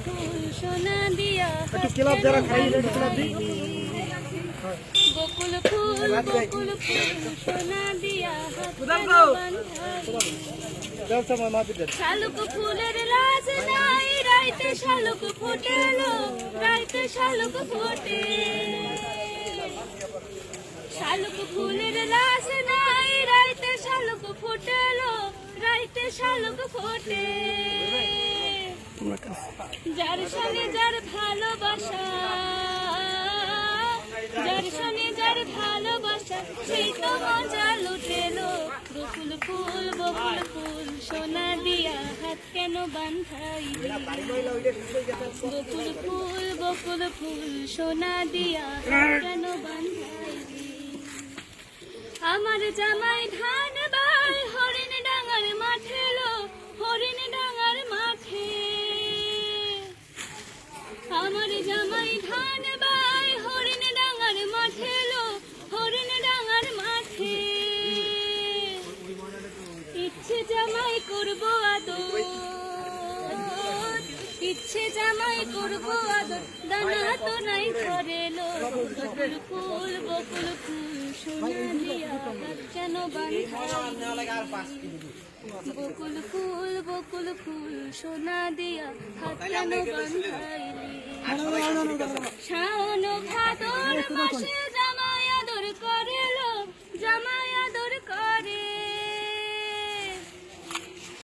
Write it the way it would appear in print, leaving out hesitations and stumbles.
ফুল সোনা দিয়া বকুল ফুল সোনা দিয়া শালুক ফুলের লাজ নাই রাইতে শালুক ফোটেলো রাইতে শালুক ফোটে শালুক ফুলের লাজ নাই রাইতে শালুক ফোটেলো রাইতে শালুক ফোটে যার সঙ্গে যার ভালোবাসা যার সঙ্গে যার ভালোবাসা সেই তো মজা লুটেলো বকুল ফুল সোনা দিয়া হাত কেন বান্ধাইলি বকুল ফুল সোনা দিয়া হাত কেন বান্ধাইলি আমার জামাই ধান বাই হরিণ ডাঙার মাঠে লো হরিণ ডাঙার মাঠে আমার জামাই ধান বাই হরিণ ডাঙার মাঠে লো হরিণ ডাঙার মাঠে ইচ্ছে জামাই করবো আদর ইচ্ছে জামাই করবো আদর দানা তো নাই ধরেলো বকুল ফুল সোনা দিয়া হাত কেন বান্ধাইলি বকুল ফুল সোনা দিয়া হাত কেন বান্ধাইলি শাওন ভাদর মাসে